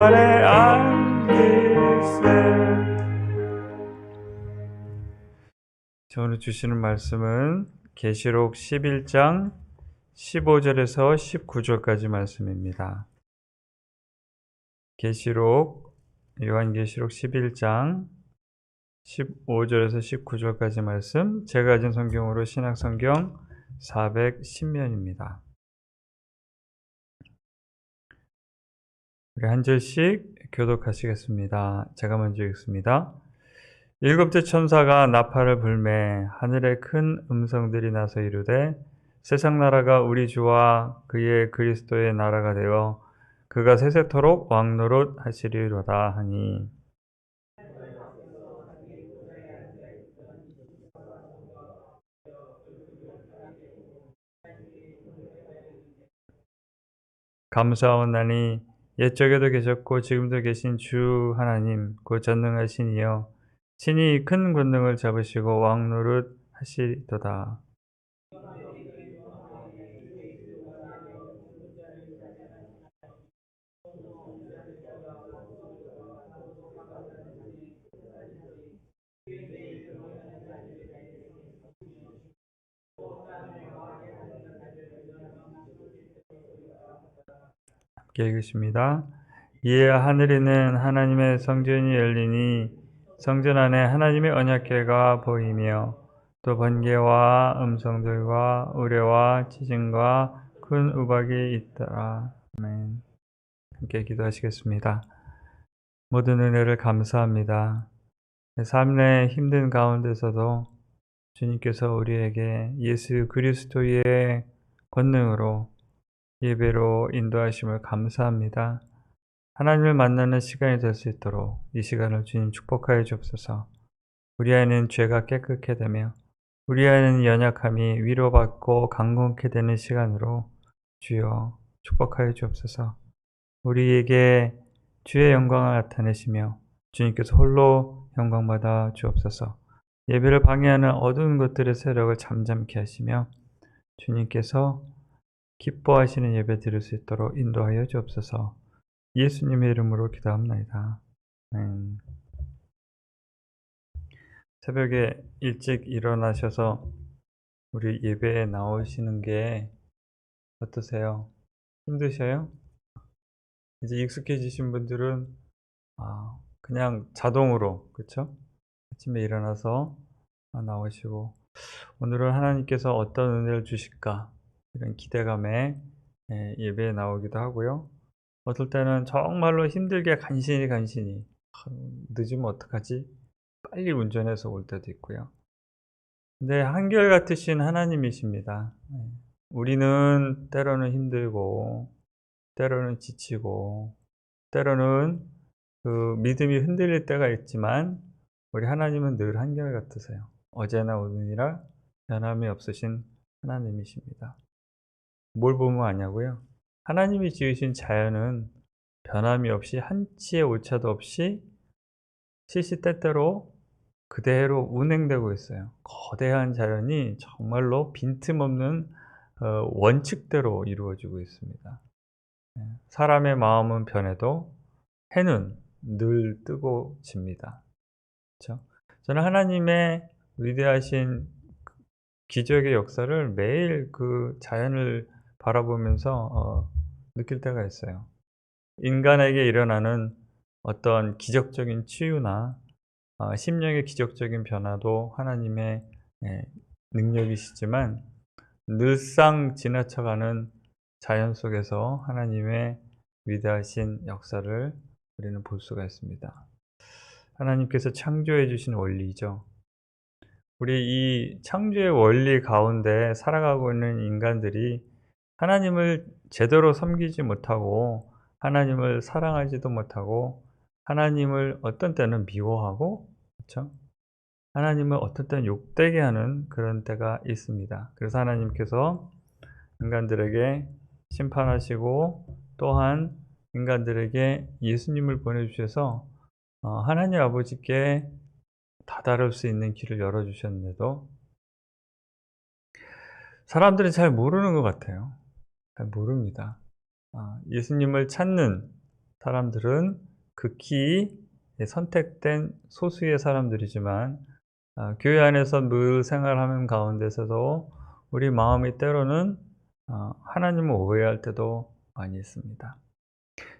아래 안기세. 오늘 주시는 말씀은 계시록 11장 15절에서 19절까지 말씀입니다. 요한계시록 11장 15절에서 19절까지 말씀, 제가 가진 성경으로 신약성경 410면입니다. 우리 한 절씩 교독하시겠습니다. 제가 먼저 읽습니다. 일곱째 천사가 나팔을 불매 하늘에 큰 음성들이 나서 이르되 세상 나라가 우리 주와 그의 그리스도의 나라가 되어 그가 세세토록 왕노릇 하시리로다 하니, 감사하오나니 옛적에도 계셨고 지금도 계신 주 하나님 곧 전능하신 이여 친히 큰 권능을 잡으시고 왕노릇 하시리도다. 함께 읽으십니다. 이에 하늘에는 하나님의 성전이 열리니 성전 안에 하나님의 언약궤가 보이며 또 번개와 음성들과 우레와 지진과 큰 우박이 있더라. 아멘. 함께 기도하시겠습니다. 모든 은혜를 감사합니다. 삶의 힘든 가운데서도 주님께서 우리에게 예수 그리스도의 권능으로 예배로 인도하심을 감사합니다. 하나님을 만나는 시간이 될 수 있도록 이 시간을 주님 축복하여 주옵소서. 우리 안에는 죄가 깨끗게 되며 우리 안에는 연약함이 위로받고 강건케 되는 시간으로 주여 축복하여 주옵소서. 우리에게 주의 영광을 나타내시며 주님께서 홀로 영광받아 주옵소서. 예배를 방해하는 어두운 것들의 세력을 잠잠케 하시며 주님께서 기뻐하시는 예배 드릴 수 있도록 인도하여 주옵소서. 예수님의 이름으로 기도합니다. 새벽에 일찍 일어나셔서 우리 예배에 나오시는 게 어떠세요? 힘드셔요? 이제 익숙해지신 분들은 그냥 자동으로, 그렇죠? 아침에 일어나서 나오시고, 오늘은 하나님께서 어떤 은혜를 주실까 이런 기대감에 예배에 나오기도 하고요. 어떨 때는 정말로 힘들게 간신히 늦으면 어떡하지? 빨리 운전해서 올 때도 있고요. 근데 한결같으신 하나님이십니다. 우리는 때로는 힘들고 때로는 지치고 때로는 그 믿음이 흔들릴 때가 있지만 우리 하나님은 늘 한결같으세요. 어제나 오늘이라 변함이 없으신 하나님이십니다. 뭘 보면 아냐고요? 하나님이 지으신 자연은 변함이 없이 한치의 오차도 없이 시시때때로 그대로 운행되고 있어요. 거대한 자연이 정말로 빈틈없는 원칙대로 이루어지고 있습니다. 사람의 마음은 변해도 해는 늘 뜨고 집니다. 그렇죠? 저는 하나님의 위대하신 기적의 역사를 매일 그 자연을 바라보면서 느낄 때가 있어요. 인간에게 일어나는 어떤 기적적인 치유나 심령의 기적적인 변화도 하나님의 능력이시지만 늘상 지나쳐가는 자연 속에서 하나님의 위대하신 역사를 우리는 볼 수가 있습니다. 하나님께서 창조해 주신 원리죠. 우리 이 창조의 원리 가운데 살아가고 있는 인간들이 하나님을 제대로 섬기지 못하고 하나님을 사랑하지도 못하고 하나님을 어떤 때는 미워하고, 그렇죠? 하나님을 어떤 때는 욕되게 하는 그런 때가 있습니다. 그래서 하나님께서 인간들에게 심판하시고 또한 인간들에게 예수님을 보내주셔서 하나님 아버지께 다다를 수 있는 길을 열어주셨는데도 사람들은 잘 모르는 것 같아요. 잘 모릅니다. 예수님을 찾는 사람들은 극히 선택된 소수의 사람들이지만 교회 안에서 늘 생활하는 가운데서도 우리 마음이 때로는 하나님을 오해할 때도 많이 있습니다.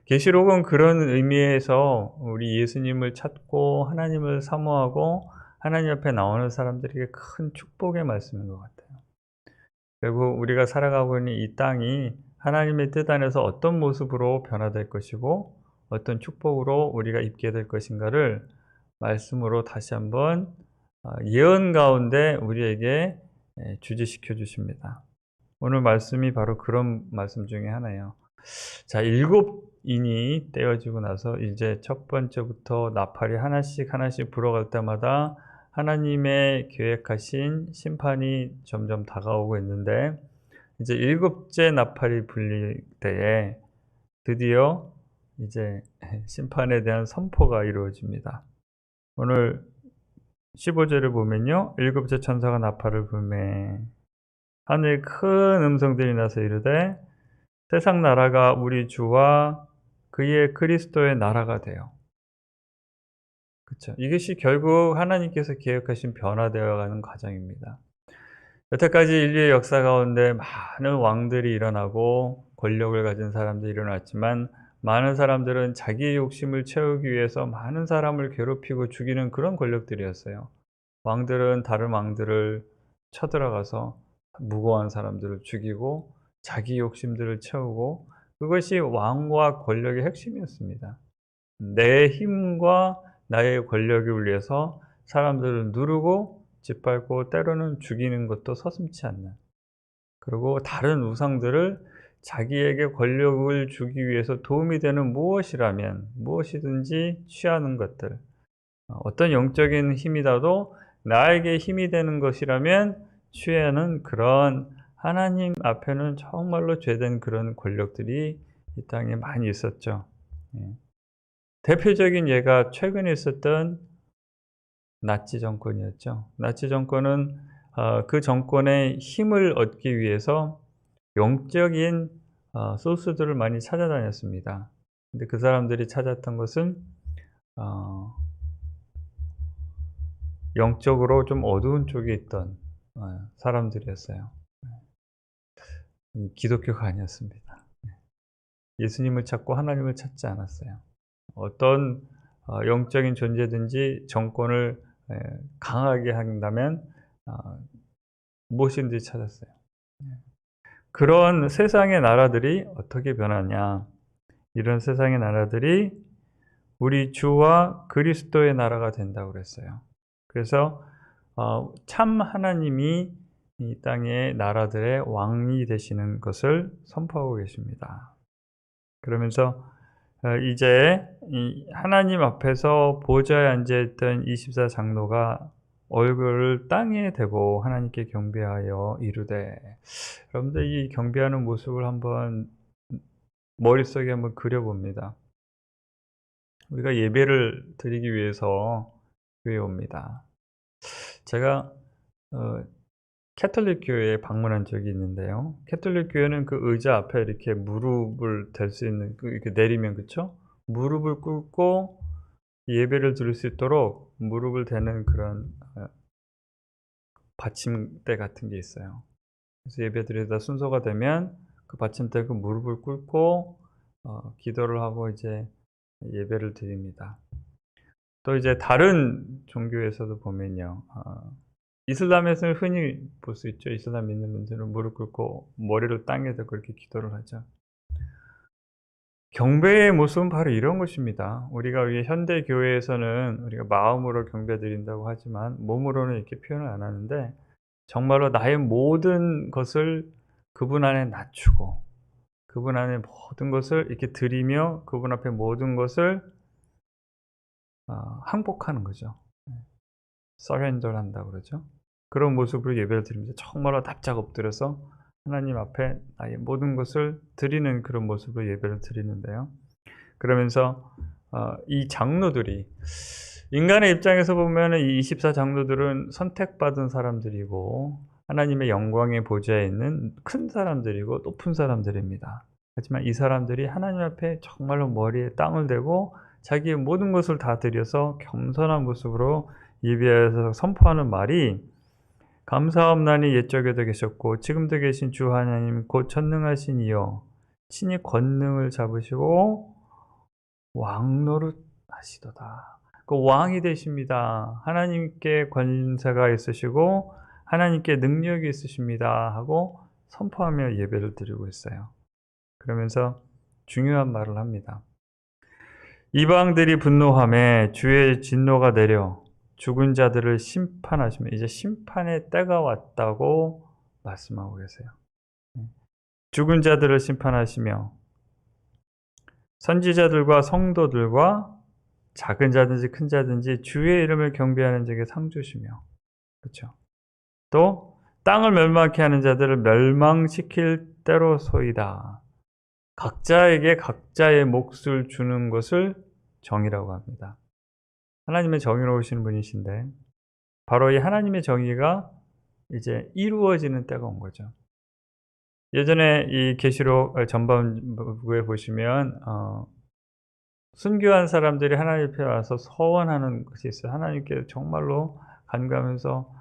계시록은 그런 의미에서 우리 예수님을 찾고 하나님을 사모하고 하나님 앞에 나오는 사람들에게 큰 축복의 말씀인 것 같아요. 결국 우리가 살아가고 있는 이 땅이 하나님의 뜻 안에서 어떤 모습으로 변화될 것이고 어떤 축복으로 우리가 입게 될 것인가를 말씀으로 다시 한번 예언 가운데 우리에게 주지시켜 주십니다. 오늘 말씀이 바로 그런 말씀 중에 하나예요. 자, 7인이 떼어지고 나서 이제 첫 번째부터 나팔이 하나씩 하나씩 불어갈 때마다 하나님의 계획하신 심판이 점점 다가오고 있는데, 이제 7째 나팔이 불릴 때에 드디어 이제 심판에 대한 선포가 이루어집니다. 오늘 15절을 보면요, 7째 천사가 나팔을 불매 하늘에 큰 음성들이 나서 이르되 세상 나라가 우리 주와 그의 그리스도의 나라가 돼요. 그렇죠. 이것이 결국 하나님께서 계획하신 변화되어가는 과정입니다. 여태까지 인류의 역사 가운데 많은 왕들이 일어나고 권력을 가진 사람들이 일어났지만, 많은 사람들은 자기의 욕심을 채우기 위해서 많은 사람을 괴롭히고 죽이는 그런 권력들이었어요. 왕들은 다른 왕들을 쳐들어가서 무고한 사람들을 죽이고 자기 욕심들을 채우고, 그것이 왕과 권력의 핵심이었습니다. 내 힘과 나의 권력을 위해서 사람들을 누르고 짓밟고 때로는 죽이는 것도 서슴지 않는, 그리고 다른 우상들을 자기에게 권력을 주기 위해서 도움이 되는 무엇이라면 무엇이든지 취하는 것들, 어떤 영적인 힘이라도 나에게 힘이 되는 것이라면 취하는 그런, 하나님 앞에는 정말로 죄된 그런 권력들이 이 땅에 많이 있었죠. 대표적인 예가 최근에 있었던 나치 정권이었죠. 나치 정권은 그 정권의 힘을 얻기 위해서 영적인 소스들을 많이 찾아다녔습니다. 근데 그 사람들이 찾았던 것은 영적으로 좀 어두운 쪽에 있던 사람들이었어요. 기독교가 아니었습니다. 예수님을 찾고 하나님을 찾지 않았어요. 어떤 영적인 존재든지 정권을 강하게 한다면 무엇인지 찾았어요. 그런 세상의 나라들이 어떻게 변하냐? 이런 세상의 나라들이 우리 주와 그리스도의 나라가 된다고 그랬어요. 그래서 참 하나님이 이 땅의 나라들의 왕이 되시는 것을 선포하고 계십니다. 그러면서 이제 이 하나님 앞에서 보좌에 앉아있던 24장로가 얼굴을 땅에 대고 하나님께 경배하여 이르되, 여러분들 이 경배하는 모습을 한번 머릿속에 한번 그려봅니다. 우리가 예배를 드리기 위해서 교회에 옵니다. 제가 캐톨릭 교회에 방문한 적이 있는데요. 캐톨릭 교회는 그 의자 앞에 이렇게 무릎을 댈 수 있는, 이렇게 내리면, 그쵸? 무릎을 꿇고 예배를 드릴 수 있도록 무릎을 대는 그런 받침대 같은 게 있어요. 그래서 예배 드리다 순서가 되면 그 받침대 그 무릎을 꿇고 기도를 하고 이제 예배를 드립니다. 또 이제 다른 종교에서도 보면요, 이슬람에서는 흔히 볼 수 있죠. 이슬람 믿는 분들은 무릎 꿇고 머리를 땅에 대고 이렇게 기도를 하죠. 경배의 모습은 바로 이런 것입니다. 우리가 현대 교회에서는 우리가 마음으로 경배 드린다고 하지만 몸으로는 이렇게 표현을 안 하는데, 정말로 나의 모든 것을 그분 안에 낮추고 그분 안에 모든 것을 이렇게 드리며 그분 앞에 모든 것을 항복하는 거죠. 서렌더를 한다고 그러죠. 그런 모습으로 예배를 드립니다. 정말로 납작 엎드려서 하나님 앞에 나의 모든 것을 드리는 그런 모습으로 예배를 드리는데요. 그러면서 이 장로들이, 인간의 입장에서 보면 이 24장로들은 선택받은 사람들이고 하나님의 영광의 보좌에 있는 큰 사람들이고 높은 사람들입니다. 하지만 이 사람들이 하나님 앞에 정말로 머리에 땅을 대고 자기의 모든 것을 다 드려서 겸손한 모습으로 예배에서 선포하는 말이 감사함나니 옛적에도 계셨고 지금도 계신 주 하나님 곧 전능하신 이여 친히 권능을 잡으시고 왕노릇 하시도다. 그 왕이 되십니다. 하나님께 권세가 있으시고 하나님께 능력이 있으십니다 하고 선포하며 예배를 드리고 있어요. 그러면서 중요한 말을 합니다. 이방들이 분노하며 주의 진노가 내려 죽은 자들을 심판하시며 이제 심판의 때가 왔다고 말씀하고 계세요. 죽은 자들을 심판하시며 선지자들과 성도들과 작은 자든지 큰 자든지 주의 이름을 경배하는 자에게 상 주시며 그렇죠. 또 땅을 멸망케 하는 자들을 멸망시킬 때로소이다. 각자에게 각자의 몫을 주는 것을 정의라고 합니다. 하나님의 정의로우신 분이신데 바로 이 하나님의 정의가 이제 이루어지는 때가 온 거죠. 예전에 이 계시록 전반부에 보시면 순교한 사람들이 하나님 앞에 와서 서원하는 것이 있어요. 하나님께 정말로 간구하면서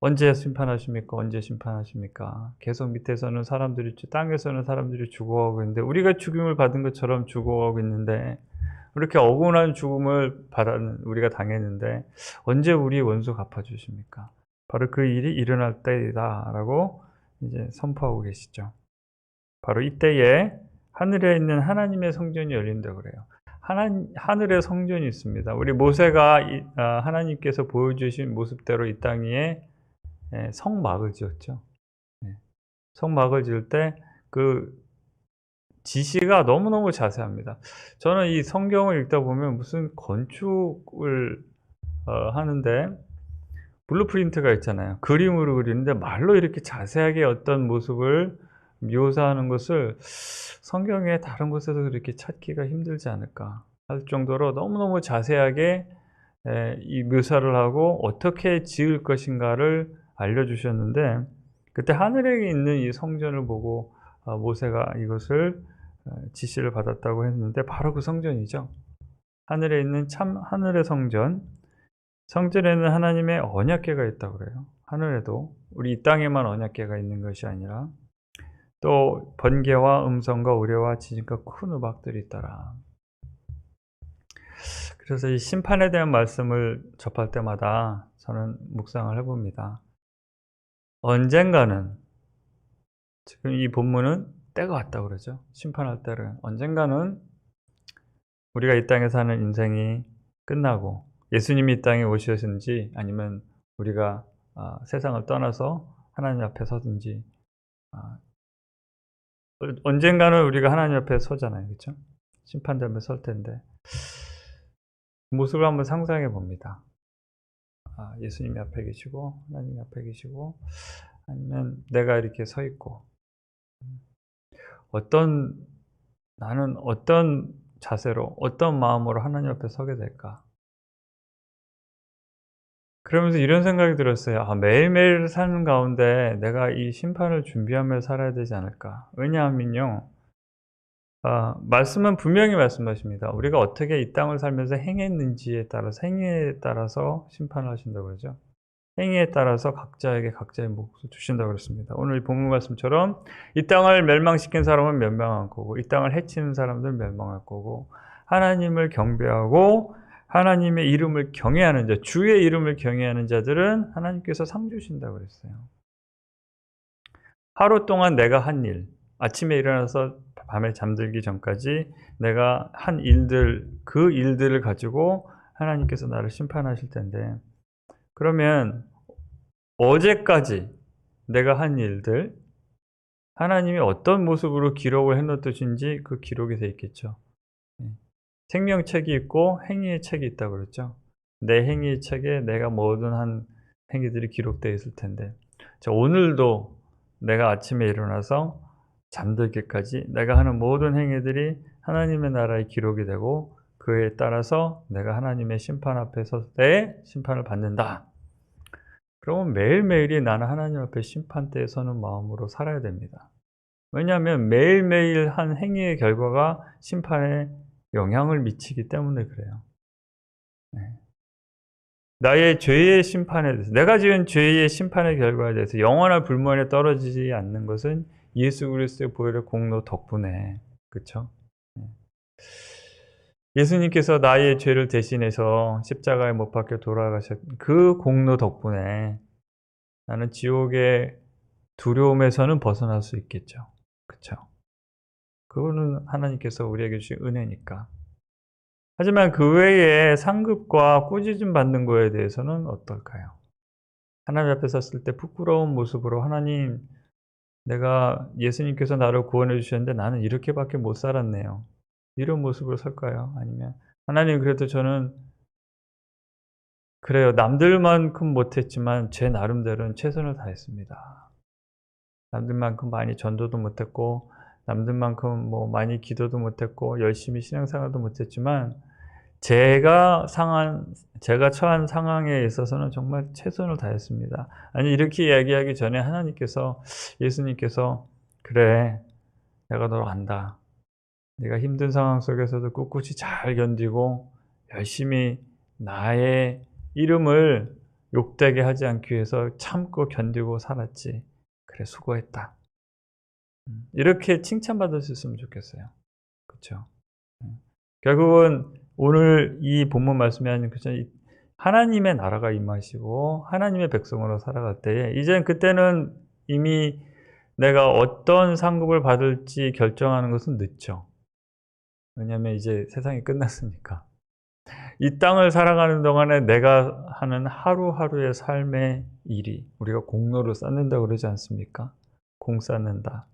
언제 심판하십니까? 언제 심판하십니까? 계속 밑에서는 사람들이, 땅에서는 사람들이 죽어가고 있는데 우리가 죽임을 받은 것처럼 죽어가고 있는데 이렇게 억울한 죽음을 우리가 당했는데 언제 우리 원수 갚아주십니까? 바로 그 일이 일어날 때이다라고 이제 선포하고 계시죠. 바로 이때에 하늘에 있는 하나님의 성전이 열린다고 그래요. 하늘에 성전이 있습니다. 우리 모세가 하나님께서 보여주신 모습대로 이 땅 위에 성막을 지었죠. 성막을 지을 때 그 지시가 너무너무 자세합니다. 저는 이 성경을 읽다 보면 무슨 건축을 하는데 블루프린트가 있잖아요. 그림으로 그리는데 말로 이렇게 자세하게 어떤 모습을 묘사하는 것을 성경의 다른 곳에서 그렇게 찾기가 힘들지 않을까 할 정도로 너무너무 자세하게 이 묘사를 하고 어떻게 지을 것인가를 알려주셨는데 그때 하늘에 있는 이 성전을 보고 모세가 이것을 지시를 받았다고 했는데 바로 그 성전이죠. 하늘에 있는 참 하늘의 성전, 성전에는 하나님의 언약궤가 있다고 그래요. 하늘에도 우리 이 땅에만 언약궤가 있는 것이 아니라 또 번개와 음성과 우레와 지진과 큰 우박들이 있더라. 그래서 이 심판에 대한 말씀을 접할 때마다 저는 묵상을 해봅니다. 언젠가는 지금 이 본문은 때가 왔다고 그러죠. 심판할 때는 언젠가는 우리가 이 땅에 사는 인생이 끝나고 예수님이 이 땅에 오셨는지 아니면 우리가 세상을 떠나서 하나님 앞에 서든지 언젠가는 우리가 하나님 앞에 서잖아요. 그렇죠? 심판되면 설 텐데 그 모습을 한번 상상해 봅니다. 예수님이 앞에 계시고 하나님이 앞에 계시고 아니면 내가 이렇게 서 있고 나는 어떤 자세로 어떤 마음으로 하나님 앞에 서게 될까? 그러면서 이런 생각이 들었어요. 매일매일 사는 가운데 내가 이 심판을 준비하며 살아야 되지 않을까? 왜냐하면요. 말씀은 분명히 말씀하십니다. 우리가 어떻게 이 땅을 살면서 행했는지에 따라서 행위에 따라서 심판을 하신다고 그러죠. 행위에 따라서 각자에게 각자의 몫을 주신다고 그랬습니다. 오늘 본문 말씀처럼 이 땅을 멸망시킨 사람은 멸망할 거고 이 땅을 해치는 사람들은 멸망할 거고 하나님을 경배하고 하나님의 이름을 경외하는 자, 주의 이름을 경외하는 자들은 하나님께서 상 주신다고 그랬어요. 하루 동안 내가 한 일, 아침에 일어나서 밤에 잠들기 전까지 내가 한 일들, 그 일들을 가지고 하나님께서 나를 심판하실 텐데 그러면 어제까지 내가 한 일들 하나님이 어떤 모습으로 기록을 해놓으신지 그 기록이 돼 있겠죠. 생명책이 있고 행위의 책이 있다고 그랬죠. 내 행위의 책에 내가 모든 한 행위들이 기록되어 있을 텐데 오늘도 내가 아침에 일어나서 잠들기까지 내가 하는 모든 행위들이 하나님의 나라에 기록이 되고 그에 따라서 내가 하나님의 심판 앞에 설 때 심판을 받는다. 그러면 매일매일이 나는 하나님 앞에 심판대에 서는 마음으로 살아야 됩니다. 왜냐하면 매일매일 한 행위의 결과가 심판에 영향을 미치기 때문에 그래요. 네. 나의 죄의 심판에 대해서, 내가 지은 죄의 심판의 결과에 대해서 영원한 불문에 떨어지지 않는 것은 예수 그리스도의 보혈의 공로 덕분에, 그쵸? 예수님께서 나의 죄를 대신해서 십자가에 못 박혀 돌아가셨 그 공로 덕분에 나는 지옥의 두려움에서는 벗어날 수 있겠죠. 그쵸? 그거는 하나님께서 우리에게 주신 은혜니까. 하지만 그 외에 상급과 꾸짖음 받는 거에 대해서는 어떨까요? 하나님 앞에 섰을 때 부끄러운 모습으로 하나님, 내가 예수님께서 나를 구원해 주셨는데 나는 이렇게밖에 못 살았네요. 이런 모습으로 설까요? 아니면 하나님, 그래도 저는 그래요. 남들만큼 못했지만 제 나름대로는 최선을 다했습니다. 남들만큼 많이 전도도 못했고 남들만큼 뭐 많이 기도도 못했고 열심히 신앙생활도 못했지만 제가 처한 상황에 있어서는 정말 최선을 다했습니다. 아니, 이렇게 이야기하기 전에 하나님께서, 예수님께서, 그래, 내가 널 안다. 네가 힘든 상황 속에서도 꿋꿋이 잘 견디고 열심히 나의 이름을 욕되게 하지 않기 위해서 참고 견디고 살았지. 그래, 수고했다. 이렇게 칭찬받을 수 있으면 좋겠어요. 그렇죠? 결국은 오늘 이 본문 말씀이 하는 하나님의 나라가 임하시고 하나님의 백성으로 살아갈 때에, 이젠 그때는 이미 내가 어떤 상급을 받을지 결정하는 것은 늦죠. 왜냐하면 이제 세상이 끝났으니까. 이 땅을 살아가는 동안에 내가 하는 하루하루의 삶의 일이, 우리가 공로를 쌓는다고 그러지 않습니까? 공 쌓는다.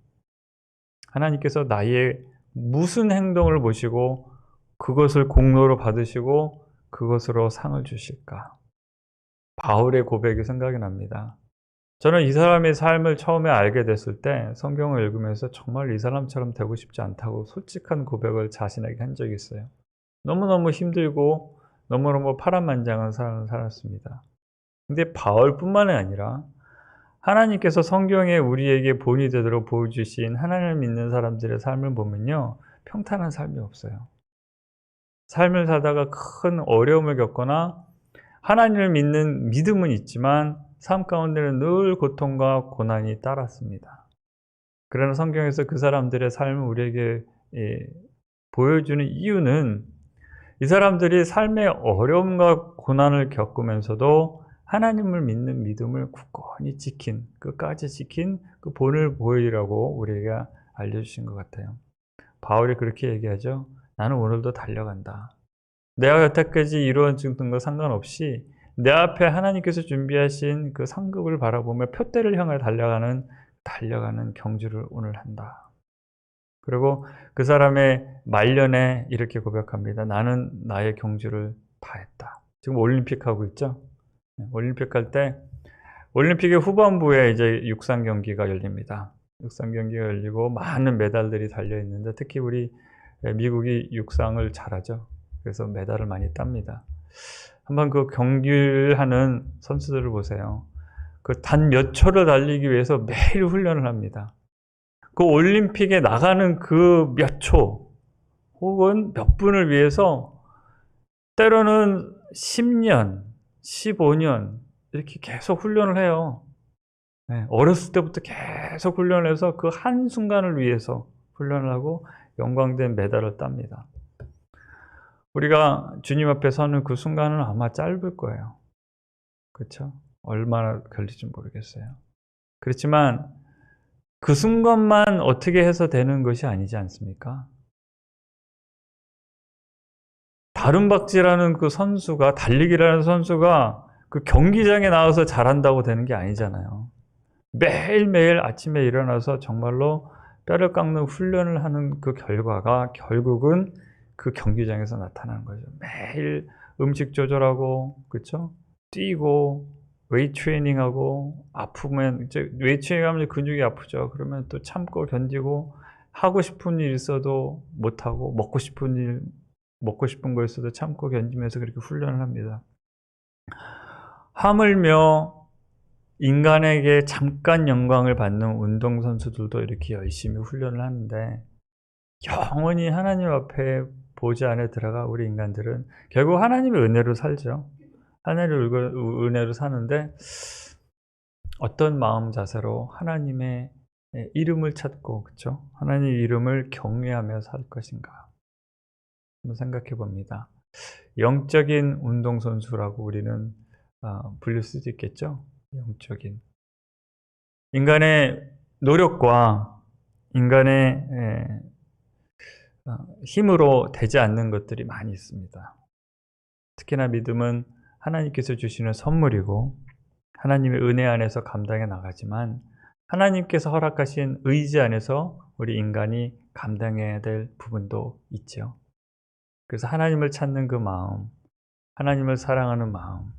하나님께서 나의 무슨 행동을 보시고 그것을 공로로 받으시고 그것으로 상을 주실까? 바울의 고백이 생각이 납니다. 저는 이 사람의 삶을 처음에 알게 됐을 때 성경을 읽으면서 정말 이 사람처럼 되고 싶지 않다고 솔직한 고백을 자신에게 한 적이 있어요. 너무너무 힘들고 너무너무 파란만장한 삶을 살았습니다. 근데 바울뿐만이 아니라 하나님께서 성경에 우리에게 본이 되도록 보여주신 하나님을 믿는 사람들의 삶을 보면요, 평탄한 삶이 없어요. 삶을 살다가 큰 어려움을 겪거나 하나님을 믿는 믿음은 있지만 삶 가운데는 늘 고통과 고난이 따랐습니다. 그러나 성경에서 그 사람들의 삶을 우리에게 보여주는 이유는, 이 사람들이 삶의 어려움과 고난을 겪으면서도 하나님을 믿는 믿음을 굳건히 지킨, 끝까지 지킨 그 본을 보이라고 우리에게 알려주신 것 같아요. 바울이 그렇게 얘기하죠. 나는 오늘도 달려간다. 내가 여태까지 이루어진 것과 상관없이 내 앞에 하나님께서 준비하신 그 상급을 바라보며 표대를 향해 달려가는 경주를 오늘 한다. 그리고 그 사람의 말년에 이렇게 고백합니다. 나는 나의 경주를 다했다. 지금 올림픽 하고 있죠? 올림픽 할 때, 올림픽의 후반부에 이제 육상 경기가 열립니다. 육상 경기가 열리고 많은 메달들이 달려 있는데, 특히 우리 미국이 육상을 잘하죠. 그래서 메달을 많이 땁니다. 한번 그 경기를 하는 선수들을 보세요. 그 단 몇 초를 달리기 위해서 매일 훈련을 합니다. 그 올림픽에 나가는 그 몇 초 혹은 몇 분을 위해서 때로는 10년, 15년 이렇게 계속 훈련을 해요. 어렸을 때부터 계속 훈련을 해서 그 한순간을 위해서 훈련을 하고 영광된 메달을 땁니다. 우리가 주님 앞에 서는 그 순간은 아마 짧을 거예요. 그렇죠? 얼마나 걸릴지 모르겠어요. 그렇지만 그 순간만 어떻게 해서 되는 것이 아니지 않습니까? 다름박질하는 그 선수가, 달리기라는 선수가 그 경기장에 나와서 잘한다고 되는 게 아니잖아요. 매일매일 아침에 일어나서 정말로 뼈를 깎는 훈련을 하는 그 결과가 결국은 그 경기장에서 나타나는 거죠. 매일 음식 조절하고, 그렇죠? 뛰고, 웨이트 트레이닝하고, 아프면 이제 웨이트 트레이닝하면 근육이 아프죠. 그러면 또 참고 견디고, 하고 싶은 일 있어도 못 하고, 먹고 싶은 거 있어도 참고 견디면서 그렇게 훈련을 합니다. 하물며 인간에게 잠깐 영광을 받는 운동선수들도 이렇게 열심히 훈련을 하는데 영원히 하나님 앞에 보좌 안에 들어가 우리 인간들은 결국 하나님의 은혜로 살죠. 하나님의 은혜로 사는데 어떤 마음 자세로 하나님의 이름을 찾고, 그렇죠? 하나님의 이름을 경외하며 살 것인가 한번 생각해 봅니다. 영적인 운동선수라고 우리는 불릴 수도 있겠죠. 영적인 인간의 노력과 인간의 힘으로 되지 않는 것들이 많이 있습니다. 특히나 믿음은 하나님께서 주시는 선물이고 하나님의 은혜 안에서 감당해 나가지만 하나님께서 허락하신 의지 안에서 우리 인간이 감당해야 될 부분도 있죠. 그래서 하나님을 찾는 그 마음, 하나님을 사랑하는 마음,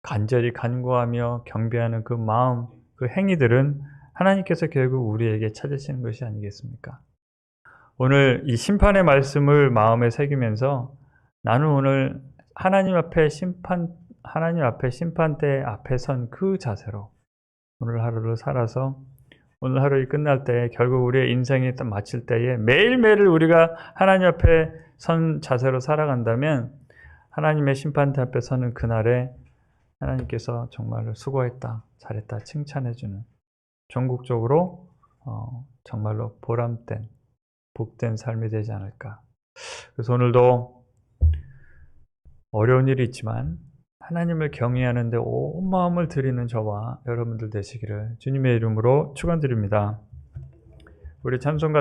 간절히 간구하며 경배하는 그 마음, 그 행위들은 하나님께서 결국 우리에게 찾으시는 것이 아니겠습니까? 오늘 이 심판의 말씀을 마음에 새기면서 나는 오늘 하나님 앞에 심판대 앞에 선 그 자세로 오늘 하루를 살아서 오늘 하루가 끝날 때 결국 우리의 인생이 딱 마칠 때에 매일매일 우리가 하나님 앞에 선 자세로 살아간다면 하나님의 심판대 앞에 서는 그날에 하나님께서 정말로 수고했다, 잘했다 칭찬해주는 전국적으로 정말로 보람된 복된 삶이 되지 않을까. 그래서 오늘도 어려운 일이 있지만 하나님을 경외하는데 온 마음을 드리는 저와 여러분들 되시기를 주님의 이름으로 축원드립니다. 우리 찬송가